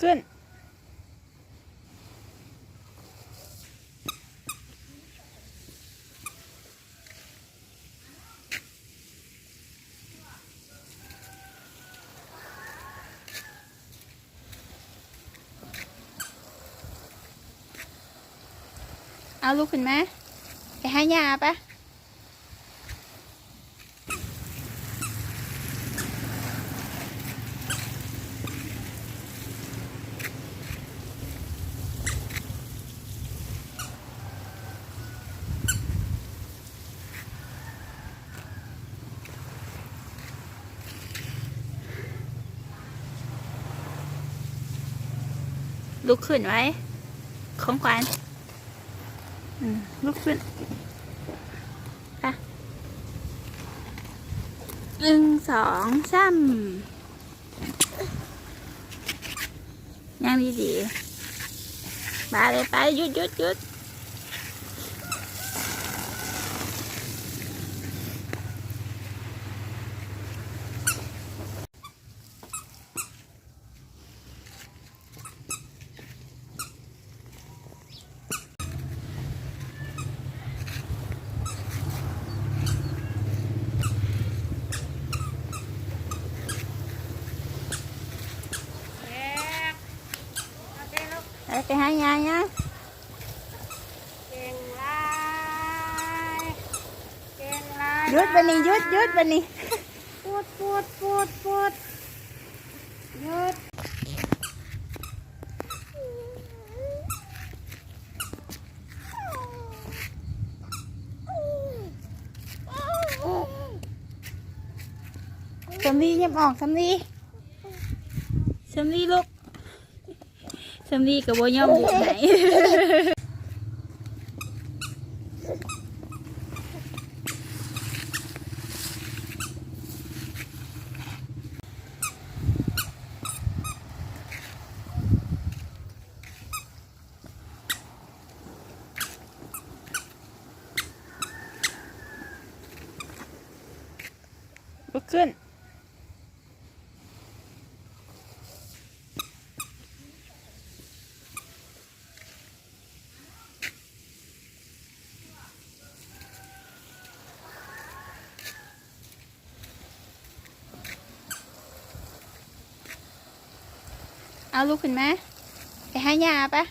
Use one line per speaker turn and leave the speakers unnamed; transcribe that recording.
ขึ้นเอาลุกขึ้นไหมไปหายาปะลุกขึ้นไว้ของขวัญลุกขึ้นไป1 2 3ยังดีๆมาเลยไปหยุดไปหายายัง
เก่งลาย
หยุดบันนี้หยุดบันนี้
ปูดหยุด
สำลีเงียบออกสำลีลูกสำลีกับโบยอมบุกไหนลุกขึ้นเอาลุกขึ้นไหมไปหายาปะ